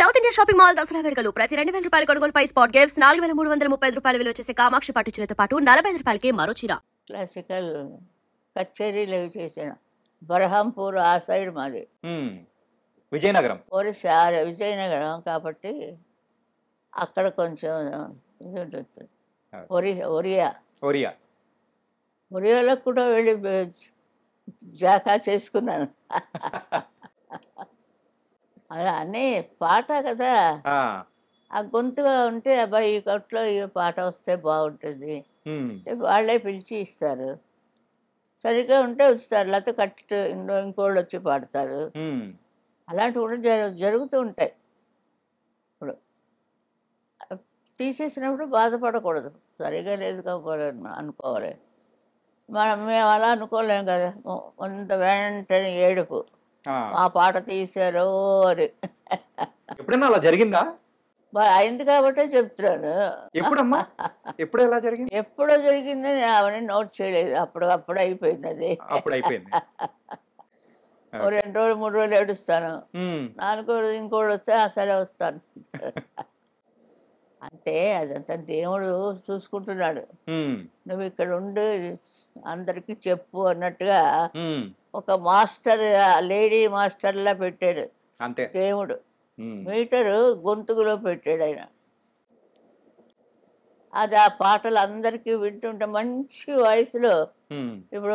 South India shopping mall Dasara వేడుకలు ప్రతి 2000 రూపాయల కొనుగోలుపై స్పాట్ గిఫ్ట్స్ 4335 రూపాయల విలువ చేసే కామాక్షి పట్టు చీరతో పాటు 45 రూపాయలకి మరో చీర. క్లాసికల్ కచేరీలు అవి చేసాను. బర్హాంపూర్ ఆ సైడ్ మాది, విజయనగరం, ఒరిస్సా విజయనగరం కాబట్టి అక్కడ కొంచెం ఇది ఉంటుంది. ఒరియా ఒరియా ఒరియాలో కూడా వెళ్ళి జాకా చేసుకున్నాను. అలా అన్నీ పాట కదా, ఆ గొంతుగా ఉంటే అబ్బాయి ఈ కొట్లో ఈ పాట వస్తే బాగుంటుంది వాళ్ళే పిలిచి ఇస్తారు. సరిగ్గా ఉంటే ఉంచుతారు, లేకపోతే కట్టి ఇంకోళ్ళు వచ్చి పాడతారు. అలాంటివి కూడా జరుగుతూ ఉంటాయి. ఇప్పుడు తీసేసినప్పుడు బాధపడకూడదు, సరిగా లేదు కాబట్టి అనుకోవాలి. మేము అలా అనుకోలేము కదా, వెంటనే ఏడుపు ఆ పాట తీశారు అని. ఎప్పుడైనా అలా జరిగిందా? అయింది కాబట్టే చెప్తున్నాను. ఎప్పుడమ్మా, ఎప్పుడు ఎలా జరిగింది? ఎప్పుడో జరిగిందని అవన్నీ నోట్ చేయలేదు, అప్పుడు అయిపోయింది అది. అప్పుడు అయిపోయింది. 2 రోజులు 3 రోజులు ఏడుస్తాను, 4 రోజులు ఇంకోళ్ళు వస్తే సరే వస్తాను అంతే. అదంతా దేవుడు చూసుకుంటున్నాడు. నువ్వు ఇక్కడ ఉండి అందరికీ చెప్పు అన్నట్టుగా ఒక మాస్టర్, లేడీ మాస్టర్లా పెట్టాడు అంతే దేవుడు. మీటరు గొంతుకులో పెట్టాడు ఆయన. అది ఆ పాటలు అందరికీ వింటుంటే మంచి వయసులో. ఇప్పుడు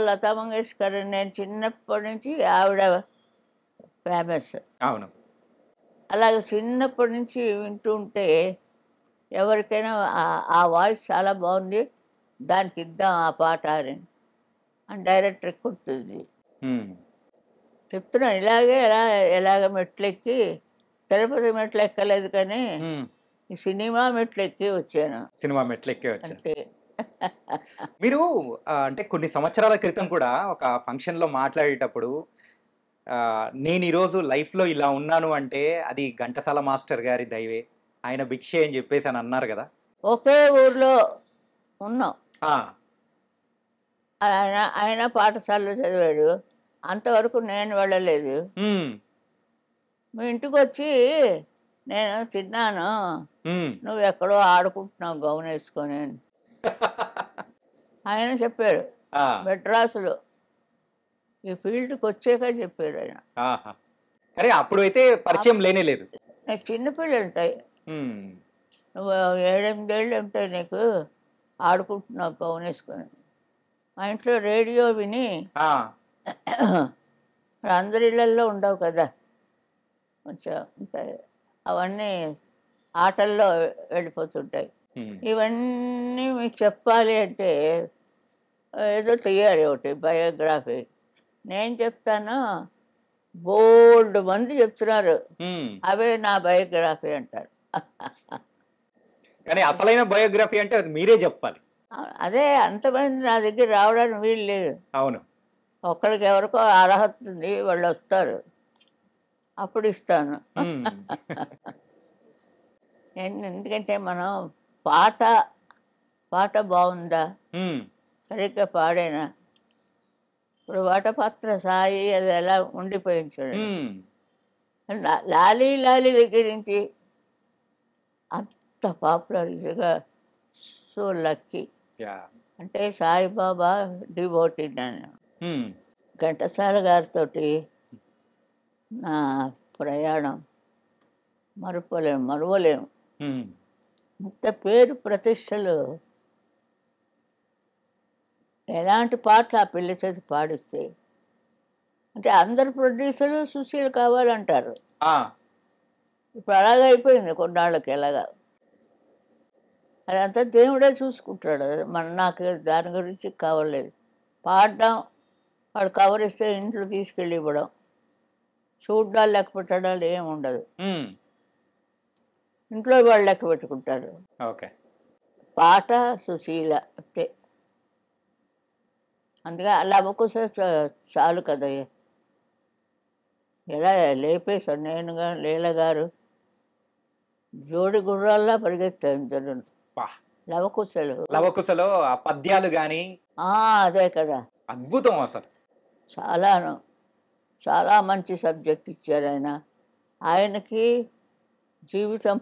లతా మంగేష్కర్ నేను చిన్నప్పటి నుంచి ఆవిడ ఫేమస్. అవును. అలాగే చిన్నప్పటి నుంచి వింటూ ఉంటే ఎవరికైనా ఆ వాయిస్ చాలా బాగుంది, దానికి ఇద్దాం ఆ పాట అని డైరెక్టర్ కొడుతుంది. చెప్తున్నాను ఇలాగే ఎలాగ మెట్లెక్కి, తిరుపతి మెట్లు ఎక్కలేదు కానీ ఈ సినిమా మెట్లు ఎక్కి వచ్చాను. సినిమా మెట్లు ఎక్కి వచ్చాను. అంతే. మీరు అంటే కొన్ని సంవత్సరాల క్రితం కూడా ఒక ఫంక్షన్లో మాట్లాడేటప్పుడు నేను ఈరోజు లైఫ్లో ఇలా ఉన్నాను అంటే అది ఘంటసాల మాస్టర్ గారి దైవే, ఆయన భిక్షే అని చెప్పేసి అని అన్నారు కదా. ఒకే ఊర్లో ఉన్నాం. ఆయన పాఠశాలలో చదివాడు, అంతవరకు నేను వెళ్ళలేదు. మీ ఇంటికి వచ్చి నేను తిన్నాను, నువ్వు ఎక్కడో ఆడుకుంటున్నావు గౌన్ వేసుకొని అని ఆయన చెప్పాడు. మెడ్రాసులో ఈ ఫీల్డ్కి వచ్చాక చెప్పాడు ఆయన. కానీ అప్పుడు అయితే పరిచయం లేనే లేదు. చిన్నపిల్లలు ఉంటాయి, నువ్వు 7-8 ఏళ్ళు ఉంటాయి నీకు, ఆడుకుంటున్నావు గౌన్ వేసుకొని. మా ఇంట్లో రేడియో విని, అందరి ఇళ్ళల్లో ఉండవు కదా, కొంచెం ఉంటాయి, అవన్నీ ఆటల్లో వెళ్ళిపోతుంటాయి. ఇవన్నీ మీకు చెప్పాలి అంటే ఏదో తీయాలి ఒకటి బయోగ్రఫీ. నేను చెప్తాను, బోల్డ్ మంది చెప్తున్నారు, అవే నా బయోగ్రఫీ అంటారు. కానీ అసలైన బయోగ్రఫీ అంటే అది మీరే చెప్పాలి. అదే, అంతమంది నా దగ్గర రావడానికి వీలు లేదు. అవును. ఒక్కడికి ఎవరికో అర్హత ఉంది, వాళ్ళు వస్తారు, అప్పుడు ఇస్తాను. ఎందుకంటే మనం పాట బాగుందా, సరిగ్గా పాడేనా. ఇప్పుడు వాటపాత్ర సాయి అది ఎలా ఉండిపోయింది చూడండి. లాలీ లాలీ దగ్గర నుంచి అంత పాపులర్గా, సో లక్కీ. అంటే సాయిబాబా డివోటీ నేను. ఘంటసాల గారితో నా ప్రయాణం మరువలేము. ఇంత పేరు ప్రతిష్టలు, ఎలాంటి పాటలు ఆ పిల్ల చేతి పాడిస్తే, అంటే అందరు ప్రొడ్యూసర్లు సుశీల్ కావాలంటారు. ఇప్పుడు అలాగ అయిపోయింది కొన్నాళ్ళకి. ఎలాగా అదంతా దేవుడే చూసుకుంటాడు. నాకు దాని గురించి కావలేదు. పాడడం, వాడు కవర్ ఇస్తే ఇంట్లో తీసుకెళ్ళి ఇవ్వడం, చూడ్డాలు లెక్క పెట్టడాలు ఏమి ఉండదు. ఇంట్లో వాళ్ళు లెక్క పెట్టుకుంటారు. పాట సుశీల అంతే. అందుకే అలా ఒక్కోసారి చాలు కదా. ఎలా లేపేశాను నేను, లీల గారు జోడి గుర్రాల్లా పరిగెత్తాను జరును. లవకుశలో ఆ పద్యాలు గాని అదే కదా, అద్భుతం అసలు. చాలా మంచి సబ్జెక్ట్ ఇచ్చారు ఆయన. ఆయనకి జీవితం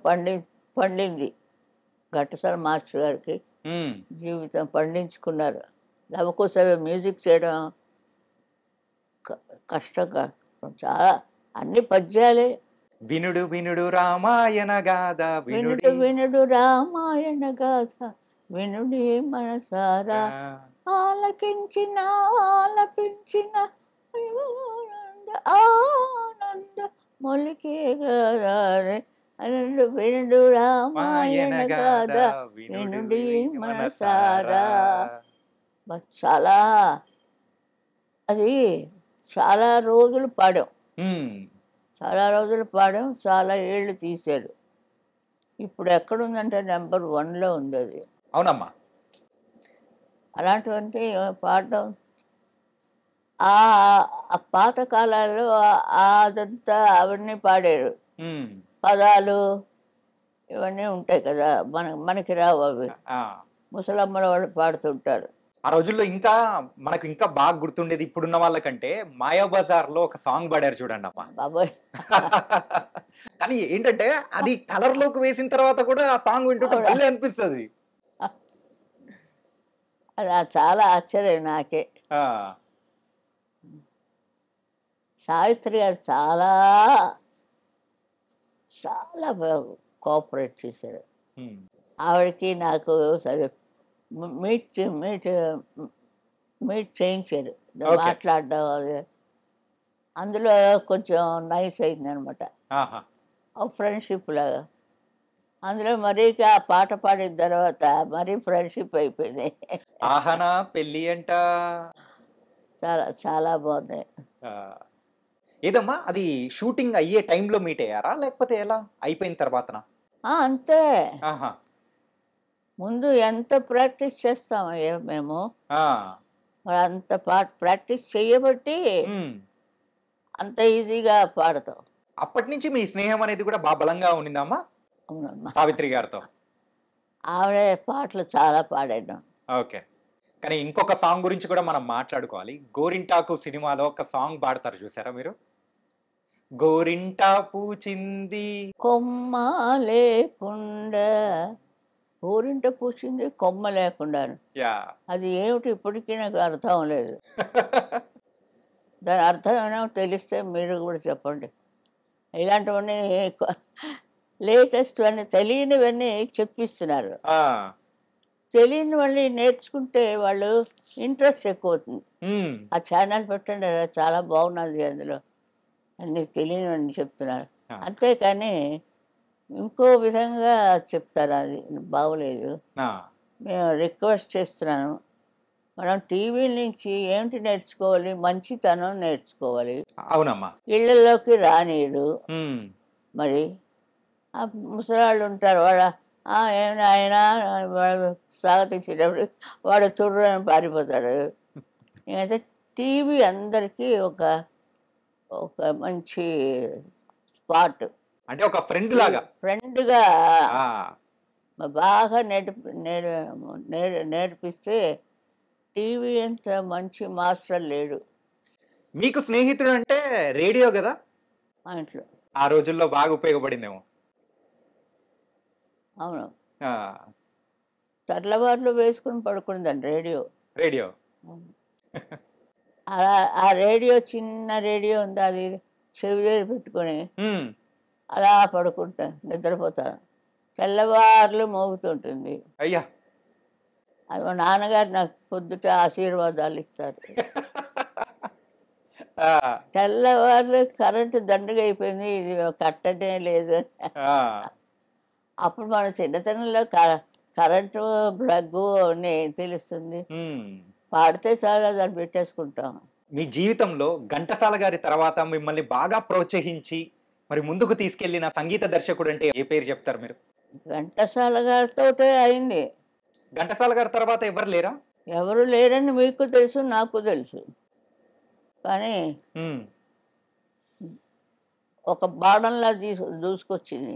పండింది. ఘంటసాల మాస్టర్ గారికి జీవితం పండించుకున్నారు. లవకుశలు మ్యూజిక్ చేయడం కష్టంగా చాలా, అన్ని పద్యాలే. వినుడు వినుడు రామాయణ గాథ వినుడు వినుడు రామాయణ గాథ వినుడి మనసారా ఆలకించిన ఆలపించిన ఆనంద మొలికేగారే వినుడు వినుడు రామాయణ గాథ వినుడి మనసారా. చాలా అది చాలా రోజులు పాడాం, చాలా ఏళ్ళు తీశారు. ఇప్పుడు ఎక్కడుందంటే నెంబర్ 1లో ఉంది అది. అవునమ్మా. అలాంటివంటే పాడడం ఆ పాత కాలాల్లో అదంతా అవన్నీ పాడారు. పదాలు ఇవన్నీ ఉంటాయి కదా, మనకి రావు అవి. ముసలమ్మల వాళ్ళు పాడుతుంటారు. ఆ రోజుల్లో ఇంకా మనకు ఇంకా బాగా గుర్తుండేది ఇప్పుడున్న వాళ్ళకంటే మాయాబజార్ లో ఒక సాంగ్ పాడారు చూడండి అమ్మా. బాబాయ్ కానీ ఏంటంటే అది కలర్ లోకి వేసిన తర్వాత కూడా ఆ సాంగ్ వింటుంటే భలే అనిపిస్తుంది. అది చాలా ఆశ్చర్యం నాకే. సావిత్రి గారు చాలా చాలా కోఆపరేట్ చేశారు. ఆవిడకి నాకు సరే మీట్ చేయించారు, మాట్లాడడం అది అందులో కొంచెం నైస్ అయింది అనమాట, ఫ్రెండ్షిప్ లాగా. అందులో మరీ ఆ పాట పాడిన తర్వాత మరీ ఫ్రెండ్షిప్ అయిపోయింది. ఆహనా పెళ్ళి అంట చాలా చాలా బాగుంది. ఏదమ్మా అది షూటింగ్ అయ్యే టైంలో మీట్ అయ్యారా లేకపోతే ఎలా అయిపోయిన తర్వాతనా? అంతే. ముందు ఎంత ప్రాక్టీస్ చేస్తామయ్యా మేము, మరి అంత ప్రాక్టీస్ చేయబట్టి అంత ఈజీగా పాడతాం. అప్పటి నుంచి మీ స్నేహం అనేది కూడా బాగా బలంగా ఉండిందమ్మా సావిత్రి గారితో? ఆవిడ పాటలు చాలా పాడాను. ఓకే, కానీ ఇంకొక సాంగ్ గురించి కూడా మనం మాట్లాడుకోవాలి. గోరింటాకు సినిమాలో ఒక సాంగ్ పాడతారు చూసారా మీరు? గోరింటా పూచింది కొమ్మ లేకుండా, గోరింట పూసింది కొమ్మ లేకుండా. అది ఏమిటి ఇప్పటికీ నాకు అర్థం లేదు. దాని అర్థం ఏమైనా తెలిస్తే మీరు కూడా చెప్పండి. ఇలాంటివన్నీ లేటెస్ట్ అన్నీ తెలియనివన్నీ చెప్పిస్తున్నారు. తెలియనివన్నీ నేర్చుకుంటే వాళ్ళు ఇంట్రెస్ట్ ఎక్కువ అవుతుంది. ఆ ఛానల్ పెట్టండి, చాలా బాగున్నది, అందులో అన్నీ తెలియనివన్నీ చెప్తున్నారు. అంతేకాని ఇంకో విధంగా చెప్తారు, అది బాగోలేదు. మేము రిక్వెస్ట్ చేస్తున్నాను, మనం టీవీ నుంచి ఏమిటి నేర్చుకోవాలి? మంచితనం నేర్చుకోవాలి. అవునమ్మా. ఇళ్లలోకి రానీడు. మరి ఆ ముసలాళ్ళు ఉంటారు, ఏమైనా ఆయన వాడు స్వాగతించేటప్పుడు వాడు తుర్రని పారిపోతాడు. అయితే టీవీ అందరికీ ఒక మంచి స్పాట్, అంటే ఒక ఫ్రెండ్గా బాగా నేర్పిస్తే టీవీ అంత మంచి మాస్టర్ లేడు. మీకు స్నేహితుడు అంటే రేడియో కదా, మా ఇంట్లో ఆ రోజుల్లో బాగా ఉపయోగపడిందేమో. అవును, తెల్లవారులు వేసుకుని పడుకుందండి రేడియో. ఆ రేడియో, చిన్న రేడియో ఉంది, అది చెవి దగ్గర పెట్టుకొని అలా పడుకుంటా నిద్రపోతాను. తెల్లవారులు మోగుతుంటుంది. అయ్యా, అది మా నాన్నగారు నాకు పొద్దుట ఆశీర్వాదాలు ఇస్తారు. తెల్లవారులు కరెంటు దండగా అయిపోయింది, ఇది కట్టనే లేదు. అప్పుడు మన చిన్నతనంలో కరెంటు ప్లగ్ అని తెలుస్తుంది, పాడితే చాలా దాన్ని పెట్టేసుకుంటాం. మీ జీవితంలో ఘంటసాల గారి తర్వాత మిమ్మల్ని బాగా ప్రోత్సహించి మరి ముందుకు తీసుకెళ్లిన సంగీత దర్శకుడు అంటే ఏ పేరు చెప్తారు మీరు? ఘంటసాల గారితో అయింది. ఘంటసాల గారి తర్వాత ఎవరు లేరా? ఎవరు లేరని మీకు తెలుసు, నాకు తెలుసు. కానీ ఒక బాణంలా దూసుకొచ్చింది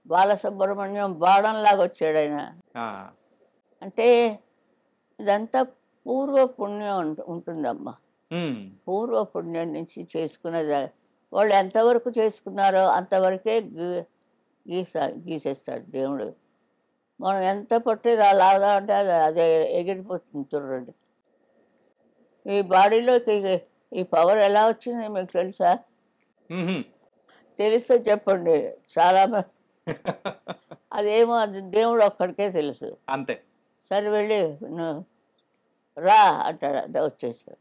బాలసుబ్రహ్మణ్యం, బాణంలాగా వచ్చాడు ఆయన. అంటే ఇదంతా పూర్వ పుణ్యం ఉంటుందమ్మా. పూర్వ పుణ్యం నుంచి చేసుకున్నది వాళ్ళు ఎంతవరకు చేసుకున్నారో అంతవరకే గీసేస్తాడు దేవుడు. మనం ఎంత పట్టి లాగా అంటే అది అదే ఎగిరిపోతుంది చూడండి. ఈ బాడీలోకి ఈ పవర్ ఎలా వచ్చింది మీకు తెలుసా? తెలిస్తే చెప్పండి. చాలా అదేమో అది దేవుడు ఒక్కడికే తెలుసు. అంతే. సరే వెళ్ళి రా అంటాడు, అదే వచ్చేసాడు.